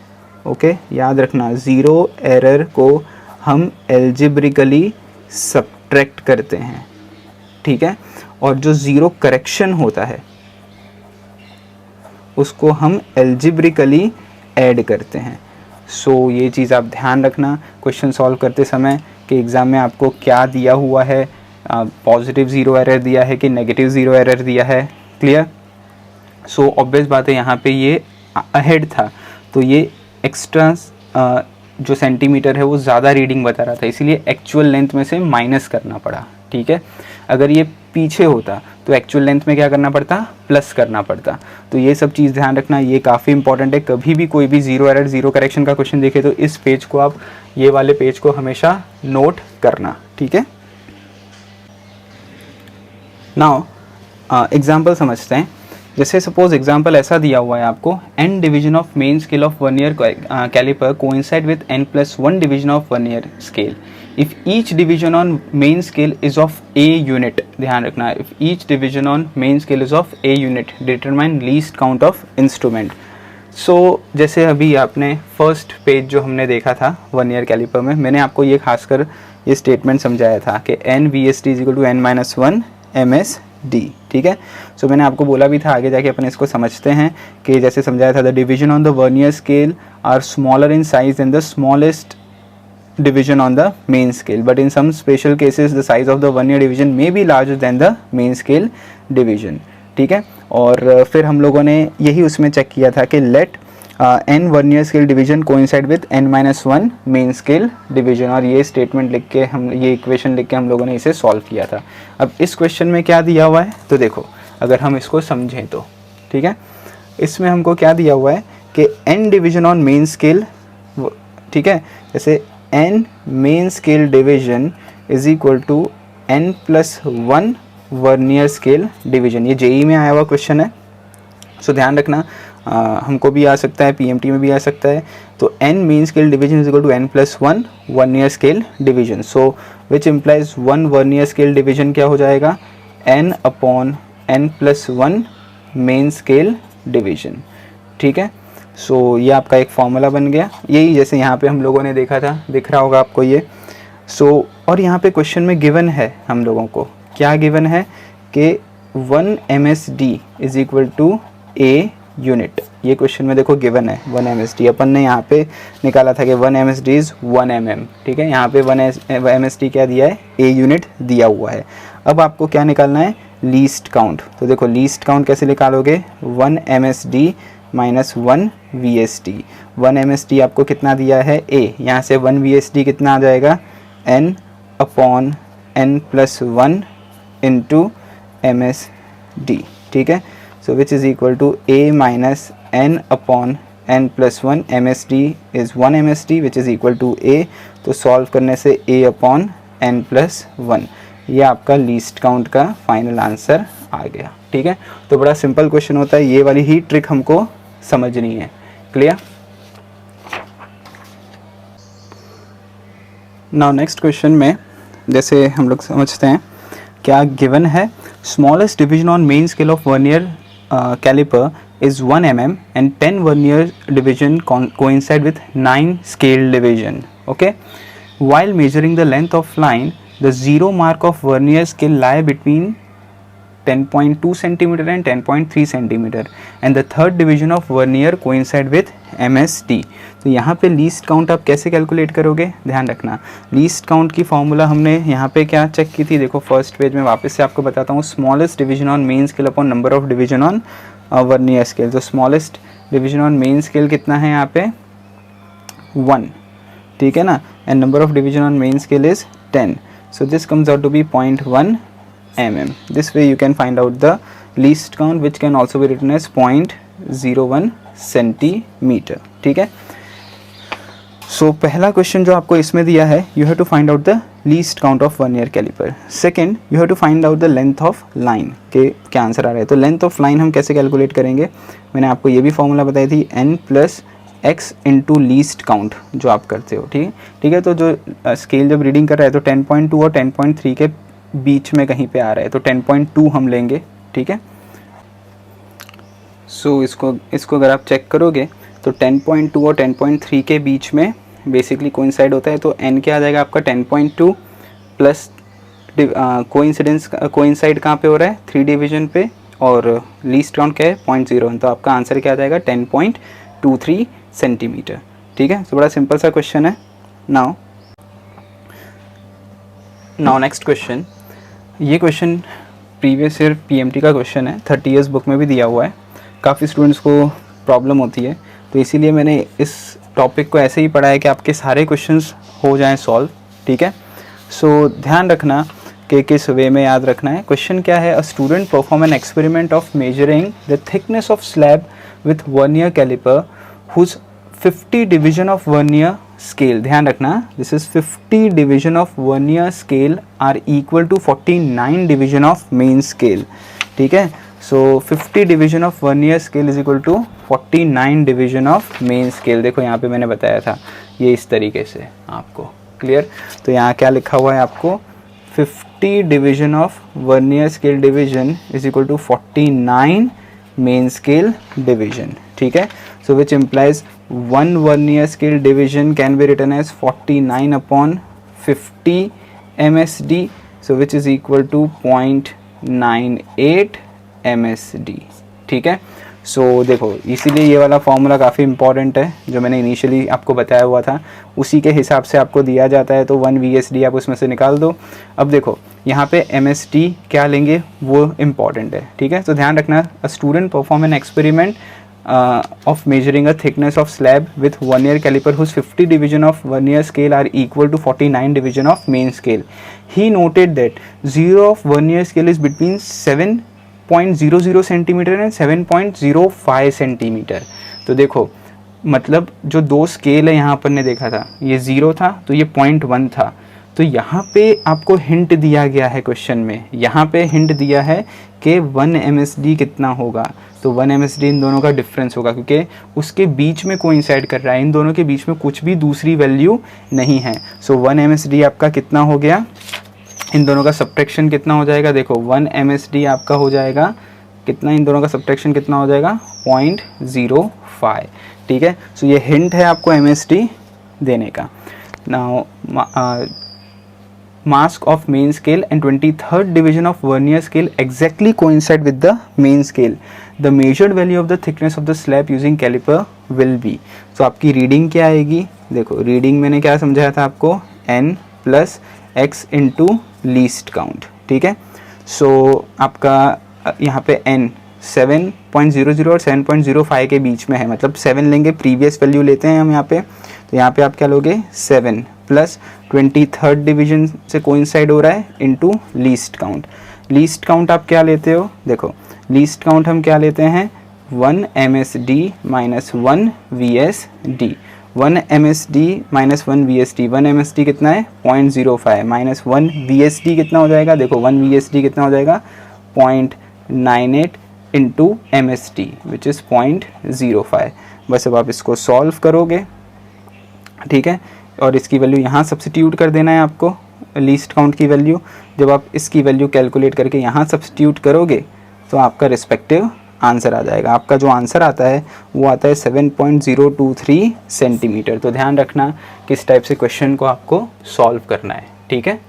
ओके, याद रखना, ज़ीरो एरर को हम एल्जिब्रिकली सब्ट्रैक्ट करते हैं, ठीक है। और जो ज़ीरो करेक्शन होता है उसको हम एल्जिब्रिकली ऐड करते हैं। सो ये चीज़ आप ध्यान रखना क्वेश्चन सॉल्व करते समय कि एग्ज़ाम में आपको क्या दिया हुआ है, पॉजिटिव ज़ीरो एरर दिया है कि नेगेटिव ज़ीरो एरर दिया है। क्लियर? सो ऑब्वियस बात है यहाँ पे ये अहेड था तो ये एक्स्ट्रा जो सेंटीमीटर है वो ज़्यादा रीडिंग बता रहा था, इसीलिए एक्चुअल लेंथ में से माइनस करना पड़ा। ठीक है, अगर ये पीछे होता तो एक्चुअल लेंथ में क्या करना पड़ता, प्लस करना पड़ता। तो ये सब चीज़ ध्यान रखना, ये काफ़ी इंपॉर्टेंट है। कभी भी कोई भी ज़ीरो एरर ज़ीरो करेक्शन का क्वेश्चन देखे तो इस पेज को आप, ये वाले पेज को हमेशा नोट करना। ठीक है, नाउ एग्जाम्पल समझते हैं। जैसे सपोज एग्जाम्पल ऐसा दिया हुआ है आपको, n division of main scale of 1 ear caliper coincide with n+1 division of 1 ear scale if each division on main scale is of a unit. ध्यान रखना, if each division on main scale is of a unit determine least count of instrument. So जैसे अभी आपने फर्स्ट पेज जो हमने देखा था 1 ईयर कैलिपर में, मैंने आपको ये खासकर ये स्टेटमेंट समझाया था कि n VSD is equal to n-1 MSD। ठीक है, सो मैंने आपको बोला भी था आगे जाके अपन इसको समझते हैं कि जैसे समझाया था, the division on the vernier scale are smaller in size than the smallest division on the main scale, but in some special cases the size of the vernier division may be larger than the main scale division। ठीक है, और फिर हम लोगों ने यही उसमें चेक किया था कि let n vernier scale division coincide with n-1 main scale division, और ये स्टेटमेंट लिख के हम, ये इक्वेशन लिख के हम लोगों ने इसे सॉल्व किया था। अब इस क्वेश्चन में क्या दिया हुआ है तो देखो, अगर हम इसको समझें तो ठीक है, इसमें हमको क्या दिया हुआ है कि n division on main scale, ठीक है, जैसे n main scale division is equal to n+1 vernier scale division. ये जेई में आया हुआ क्वेश्चन है, सो ध्यान रखना, हमको भी आ सकता है, पीएमटी में भी आ सकता है। तो n main scale division is equal to n+1 vernier scale division, so which implies 1 vernier scale division क्या हो जाएगा, n/n+1 मेन स्केल डिवीजन। ठीक है, सो ये आपका एक फॉर्मूला बन गया, यही जैसे यहाँ पे हम लोगों ने देखा था, दिख रहा होगा आपको ये। सो और यहाँ पे क्वेश्चन में गिवन है, हम लोगों को क्या गिवन है कि 1 MSD is equal to a unit. ये क्वेश्चन में देखो गिवन है 1 MSD, अपन ने यहाँ पे निकाला था कि 1 MSD इज 1 mm। ठीक है, यहाँ पे 1 MSD क्या दिया है, a यूनिट दिया हुआ है। अब आपको क्या निकालना है, लीस्ट काउंट। तो देखो लीस्ट काउंट कैसे निकालोगे, 1 MSD माइनस 1 VSD। 1 MSD आपको कितना दिया है, a, यहाँ से 1 VSD कितना आ जाएगा, n/n+1 इंटू MSD। ठीक है, so which is equal to a minus n/n+1, MSD is 1 MSD which is equal to a। तो सॉल्व करने से a/n+1, ये आपका लीस्ट काउंट का फाइनल आंसर आ गया। ठीक है, तो बड़ा सिंपल क्वेश्चन होता है, ये वाली ही ट्रिक हमको समझनी है। क्लियर? नाउ नेक्स्ट क्वेश्चन में जैसे हम लोग समझते हैं, क्या गिवन है, smallest division on main scale of vernier calliper is 1 mm and 10 vernier division coincide with 9 scale division. Okay, while measuring the length of line, the zero mark of vernier scale lie between 10.2 cm and 10.3 cm and the third division of vernier coincide with MSD। तो यहाँ पे लीस्ट काउंट आप कैसे कैलकुलेट करोगे, ध्यान रखना। लीस्ट काउंट की फॉर्मूला हमने यहाँ पे क्या चेक की थी, देखो फर्स्ट पेज में वापस से आपको बताता हूँ, smallest division on main scale upon number of division on vernier scale. तो smallest division on main scale कितना है यहाँ पे, 1, ठीक है ना, and number of division on main scale is 10, so this comes out to be 0.1 mm. This way you can find out the least count, which can also be written as 0.01 centimeter। ठीक है, सो पहला क्वेश्चन जो आपको इसमें दिया है, you have to find out the least count of vernier calliper. Second, you have to find out the length of line के क्या आंसर आ रहा है। तो लेंथ ऑफ लाइन हम कैसे कैलकुलेट करेंगे, मैंने आपको ये भी फॉर्मूला बताई थी, n+x इंटू लीस्ट काउंट जो आप करते हो। ठीक है, तो जो स्केल जब रीडिंग कर रहा है तो 10.2 और 10.3 के बीच में कहीं पे आ रहा है, तो 10.2 हम लेंगे। ठीक है, सो इसको अगर आप चेक करोगे तो 10.2 और 10.3 के बीच में बेसिकली कोइंसाइड होता है, तो n क्या आ जाएगा आपका 10.2 प्लस कोइंसाइड कहाँ पे हो रहा है, 3 डिवीजन पे, और लीस्ट काउंट क्या है 0.01, तो आपका आंसर क्या आ जाएगा 10.23 सेंटीमीटर। ठीक है, तो बड़ा सिंपल सा क्वेश्चन है। नाउ नेक्स्ट क्वेश्चन, ये क्वेश्चन प्रीवियस ईयर पीएमटी का क्वेश्चन है, 30 ईयर्स बुक में भी दिया हुआ है। काफ़ी स्टूडेंट्स को प्रॉब्लम होती है, तो इसीलिए मैंने इस टॉपिक को ऐसे ही पढ़ा है कि आपके सारे क्वेश्चंस हो जाएं सॉल्व, ठीक है। सो ध्यान रखना कि किस वे में याद रखना है। क्वेश्चन क्या है, a student perform an experiment of measuring the thickness of slab with vernier calliper whose 50 division of vernier scale, ध्यान रखना this is 50 division of vernier scale are equal to 49 division of main scale, ठीक है। So 50 division of vernier scale is equal to 49 division of main scale. देखो यहाँ पे मैंने बताया था ये इस तरीके से आपको क्लियर। तो यहाँ क्या लिखा हुआ है आपको, 50 division of vernier scale division is equal to 49 main scale division, ठीक है। So which implies 1 vernier scale division can be written as 49 upon 50 MSD, so which is equal to 0.98 MSD, ठीक है। सो देखो इसीलिए ये वाला फॉर्मूला काफ़ी इंपॉर्टेंट है, जो मैंने इनिशियली आपको बताया हुआ था उसी के हिसाब से आपको दिया जाता है, तो 1 VSD आप उसमें से निकाल दो। अब देखो यहाँ पे MSD क्या लेंगे वो इम्पॉर्टेंट है, ठीक है। तो ध्यान रखना, अ student perform an experiment of measuring a thickness of slab with vernier caliper whose 50 division of vernier scale are equal to 49 division of main scale. He noted that 0 of vernier scale is between 7.00 centimetre and 7.05 centimetre. तो देखो मतलब जो दो स्केल है यहाँ पर ने देखा था, ये 0 था तो ये 0.1 था, तो यहाँ पे आपको हिंट दिया गया है क्वेश्चन में, यहाँ पे हिंट दिया है कि 1 MSD कितना होगा, तो 1 MSD इन दोनों का डिफरेंस होगा क्योंकि उसके बीच में कोइंसाइड कर रहा है, इन दोनों के बीच में कुछ भी दूसरी वैल्यू नहीं है। सो 1 MSD आपका कितना हो गया, इन दोनों का सब्ट्रैक्शन कितना हो जाएगा, देखो 1 MSD आपका हो जाएगा कितना, इन दोनों का सब्ट्रैक्शन कितना हो जाएगा 0.05, ठीक है। सो ये हिंट है आपको MSD देने का। Now mask of main scale and 23rd division of vernier scale exactly coincide with the main scale. The measured value of the thickness of the slab using caliper will be. So आपकी रीडिंग क्या आएगी, देखो रीडिंग मैंने क्या समझाया था आपको, n plus x into least count, ठीक है। सो आपका यहाँ पे n 7.00 और 7.05 के बीच में है, मतलब 7 लेंगे, प्रीवियस वैल्यू लेते हैं हम यहाँ पे, तो यहाँ पे आप क्या लोगे 7 प्लस 23rd डिवीजन से कोइंसाइड हो रहा है into least count. Least count आप क्या लेते हो, देखो लीस्ट काउंट हम क्या लेते हैं 1 MSD minus 1 VSD, 1 MSD minus 1 VSD, 1 MSD कितना है 0.05 माइनस 1 VSD कितना हो जाएगा, देखो 1 VSD कितना हो जाएगा 0.98 इंटू MSD विच इज़ 0.05। बस अब आप इसको सॉल्व करोगे, ठीक है, और इसकी वैल्यू यहाँ सब्स्टिट्यूट कर देना है आपको, लीस्ट काउंट की वैल्यू। जब आप इसकी वैल्यू कैलकुलेट करके यहाँ सब्स्टिट्यूट करोगे तो आपका रिस्पेक्टिव आंसर आ जाएगा। आपका जो आंसर आता है वो आता है 7.023 सेंटीमीटर। तो ध्यान रखना किस टाइप से क्वेश्चन को आपको सॉल्व करना है, ठीक है।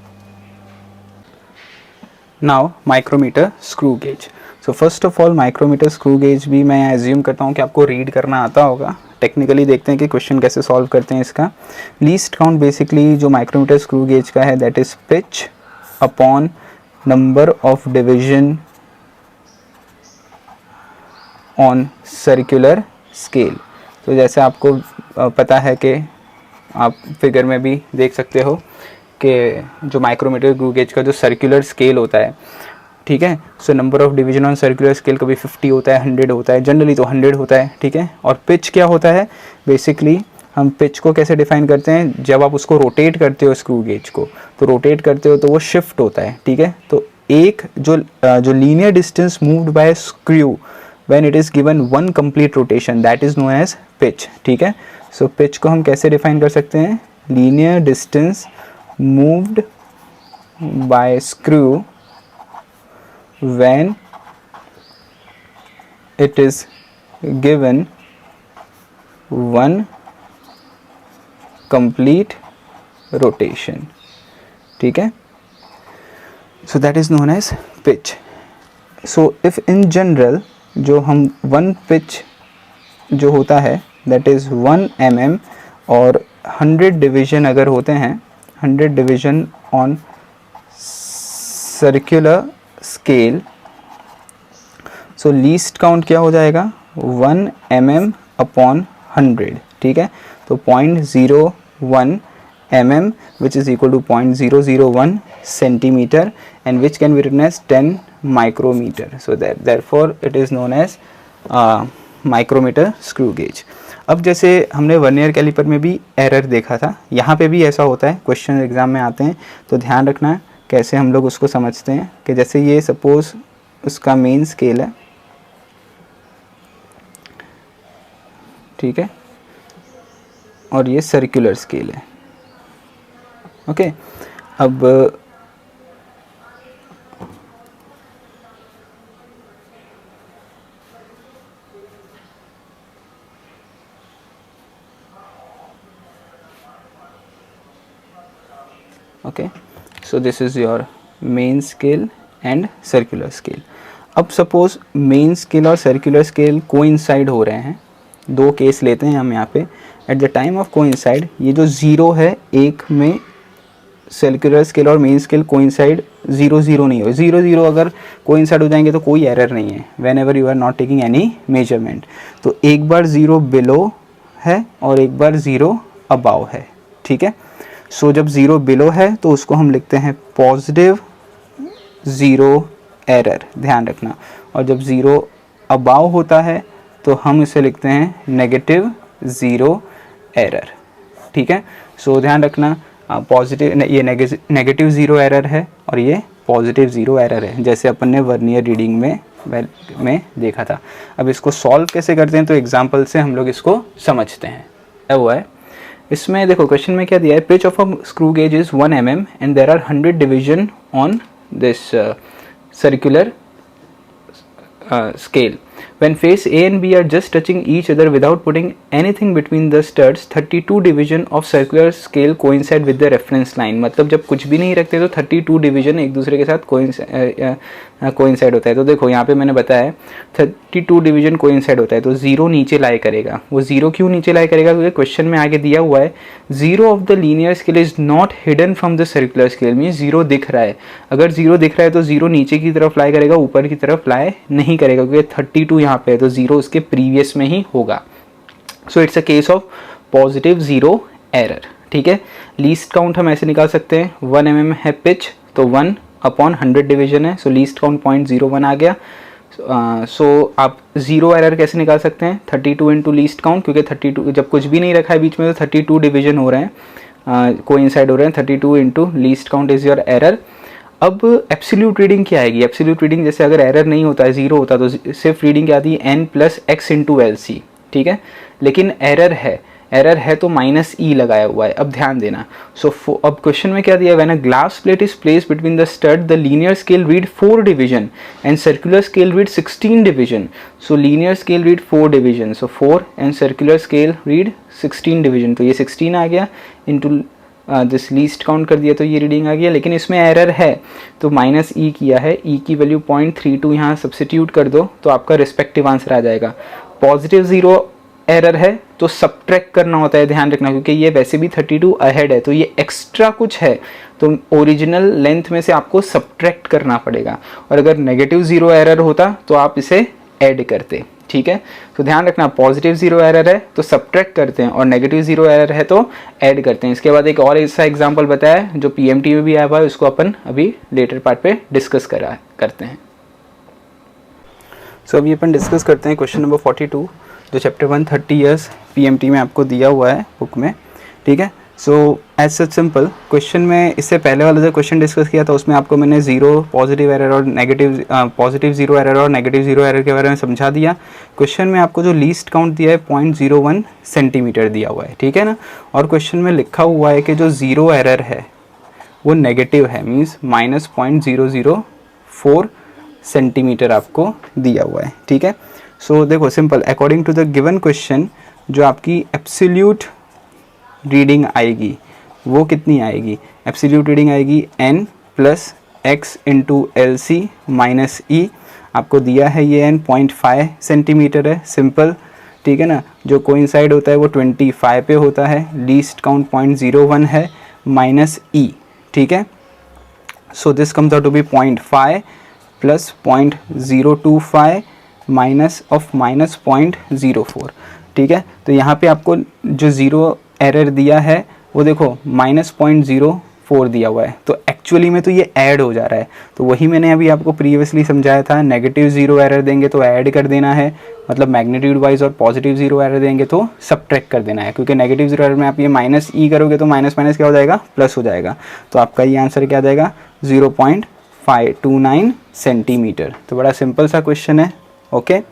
Now micrometer screw gauge. So first of all micrometer screw gauge भी मैं एज्यूम करता हूँ कि आपको रीड करना आता होगा। टेक्निकली देखते हैं कि क्वेश्चन कैसे सॉल्व करते हैं इसका। लीस्ट काउंट बेसिकली जो माइक्रोमीटर स्क्रू गेज का है that is pitch upon number of division on circular scale. तो जैसे आपको पता है कि आप फिगर में भी देख सकते हो कि जो माइक्रोमीटर स्क्रू गेज का जो सर्कुलर स्केल होता है, ठीक है, so number of division on circular scale कभी 50 होता है, 100 होता है, जनरली तो 100 होता है, ठीक है। और पिच क्या होता है, बेसिकली हम पिच को कैसे डिफाइन करते हैं, जब आप उसको रोटेट करते हो स्क्रू गेज को, तो रोटेट करते हो तो वो शिफ्ट होता है, ठीक है। तो एक जो linear distance moved by screw when it is given 1 complete rotation that is known as pitch, ठीक है। सो पिच को हम कैसे डिफाइन कर सकते हैं, linear distance moved by screw when it is given 1 complete rotation, ठीक है। so that is known as pitch. so if in general जो हम 1 pitch जो होता है that is 1 mm और 100 डिवीजन अगर होते हैं, 100 division on circular scale, so least count क्या हो जाएगा 1 mm अपॉन 100, ठीक है। तो 0.01 mm which is equal to 0.001 centimeter and which can be written as 10 micrometer. So therefore it is known as micrometer screw gauge. अब जैसे हमने वर्नियर कैलिपर में भी एरर देखा था, यहाँ पे भी ऐसा होता है, क्वेश्चन एग्जाम में आते हैं, तो ध्यान रखना कैसे हम लोग उसको समझते हैं कि जैसे ये सपोज उसका मेन स्केल है, ठीक है, और ये सर्कुलर स्केल है, ओके। अब okay, so this is your main scale and circular scale. अब सपोज मेन स्केल और सर्कुलर स्केल कोइंसाइड हो रहे हैं, दो केस लेते हैं हम यहाँ पे। At the time of coincide, ये जो ज़ीरो है, एक में सर्कुलर स्केल और मेन स्केल कोइंसाइड 0 नहीं हो, 0 अगर कोइंसाइड हो जाएंगे तो कोई एरर नहीं है, whenever you are not taking any measurement. तो एक बार 0 बिलो है और एक बार 0 अबाव है, ठीक है। सो जब 0 बिलो है तो उसको हम लिखते हैं पॉजिटिव 0 एरर, ध्यान रखना। और जब 0 अबाव होता है तो हम इसे लिखते हैं नेगेटिव 0 एरर, ठीक है। सो ध्यान रखना, पॉजिटिव, ये नेगेटिव 0 एरर है और ये पॉजिटिव 0 एरर है, जैसे अपन ने वर्नियर रीडिंग में देखा था। अब इसको सॉल्व कैसे करते हैं, तो एग्जांपल से हम लोग इसको समझते हैं। क्या हुआ है इसमें, देखो क्वेश्चन में क्या दिया है, pitch of a screw gauge is 1 mm and there are 100 division on this circular scale. When face A and B are just touching each other without putting anything between the studs, 32 division of circular scale coincide with the reference line. मतलब जब कुछ भी नहीं रखते तो 32 डिवीजन एक दूसरे के साथ कोइंसाइड होता है। तो देखो यहाँ पे मैंने बताया 32 डिवीजन कोइंसाइड होता है, तो 0 नीचे लाई करेगा। वो 0 क्यों नीचे लाई करेगा, क्योंकि क्वेश्चन में आगे दिया हुआ है 0 of the linear scale is not hidden from the circular scale, mean 0 दिख रहा है। अगर 0 दिख रहा है तो 0 नीचे की तरफ लाई करेगा, ऊपर की तरफ लाई नहीं करेगा, क्योंकि 32 यहाँ पे है तो 0 उसके प्रीवियस में ही होगा। So it's a case of positive 0 error, ठीक है। लीस्ट काउंट हम ऐसे निकाल सकते हैं, 1 mm है पिच तो 1 अपॉन 100 डिवीजन है, सो लीस्ट काउंट 0.01 आ गया। सो आप 0 एरर कैसे निकाल सकते हैं, 32 इंटू लीस्ट काउंट, क्योंकि 32 जब कुछ भी नहीं रखा है बीच में तो 32 डिवीजन हो रहे हैं, कोइंसाइड हो रहे हैं, 32 into least count is your error. अब एब्सोल्यूट रीडिंग क्या आएगी, एब्सोल्यूट रीडिंग जैसे अगर एरर नहीं होता है, 0 होता तो सिर्फ रीडिंग क्या आती है n plus x into L c, ठीक है। लेकिन एरर है तो माइनस ई लगाया हुआ है। अब ध्यान देना, सो अब क्वेश्चन में क्या दिया है, when a glass plate is placed between the stud the linear scale read 4 division and circular scale read 16 division. So linear scale read 4 division, so 4 and circular scale read 16 division, तो ये 16 आ गया इंटू दिस लीस्ट काउंट कर दिया तो ये रीडिंग आ गया। लेकिन इसमें एरर है तो माइनस ई किया है, ई की वैल्यू 0.32 यहाँ सब्सिट्यूट कर दो तो आपका रिस्पेक्टिव आंसर आ जाएगा। पॉजिटिव 0 एरर है तो सब्ट्रैक्ट करना होता है, ध्यान रखना, क्योंकि ये वैसे भी 32 अहेड है तो ये एक्स्ट्रा कुछ है तो ओरिजिनल लेंथ में से आपको सब्ट्रैक्ट करना पड़ेगा। और अगर नेगेटिव 0 एरर होता तो आप इसे ऐड करते, ठीक है। तो ध्यान रखना, पॉजिटिव 0 एरर है तो सब्ट्रैक्ट करते हैं और नेगेटिव 0 एरर है तो ऐड करते हैं। इसके बाद एक और ऐसा एग्जांपल बताया जो पीएमटी में भी आया हुआ है, उसको अपन अभी लेटर पार्ट पे डिस्कस करते हैं। सो अभी अपन डिस्कस करते हैं क्वेश्चन नंबर 42 जो चैप्टर 130 ईयर्स पीएमटी में आपको दिया हुआ है बुक में, ठीक है। So as such simple question में इससे पहले वाला जो क्वेश्चन डिस्कस किया था उसमें आपको मैंने 0 पॉजिटिव एरर और नेगेटिव पॉजिटिव 0 एरर और नेगेटिव 0 एरर के बारे में समझा दिया। क्वेश्चन में आपको जो लीस्ट काउंट दिया है 0.01 सेंटीमीटर दिया हुआ है, ठीक है ना। और क्वेश्चन में लिखा हुआ है कि जो 0 एरर है वो नेगेटिव है, मीन्स -0.004 सेंटीमीटर आपको दिया हुआ है, ठीक है। सो देखो simple, according to the given question जो आपकी एब्सोल्यूट रीडिंग आएगी वो कितनी आएगी, एब्सोल्यूट रीडिंग आएगी n plus x into L C minus E. आपको दिया है ये n 0.5 सेंटीमीटर है, सिंपल, ठीक है ना, जो कोइंसाइड होता है वो 25 पे होता है, लीस्ट काउंट 0.01 है, माइनस ई, ठीक है। So this comes out to be 0.5 plus 0.025 minus of minus 0.04, ठीक है। तो यहाँ पे आपको जो ज़ीरो एरर दिया है वो देखो माइनस 0.04 दिया हुआ है, तो एक्चुअली में तो ये ऐड हो जा रहा है। तो वही मैंने अभी आपको प्रीवियसली समझाया था, नेगेटिव ज़ीरो एरर देंगे तो ऐड कर देना है, मतलब मैग्नीट्यूड वाइज, और पॉजिटिव ज़ीरो एरर देंगे तो सब्ट्रैक्ट कर देना है, क्योंकि नेगेटिव ज़ीरो एरर में आप ये माइनस ई करोगे तो माइनस माइनस क्या हो जाएगा, प्लस हो जाएगा। तो आपका ये आंसर क्या आ जाएगा, 0.529 सेंटीमीटर। तो बड़ा सिंपल सा क्वेश्चन है, ओके।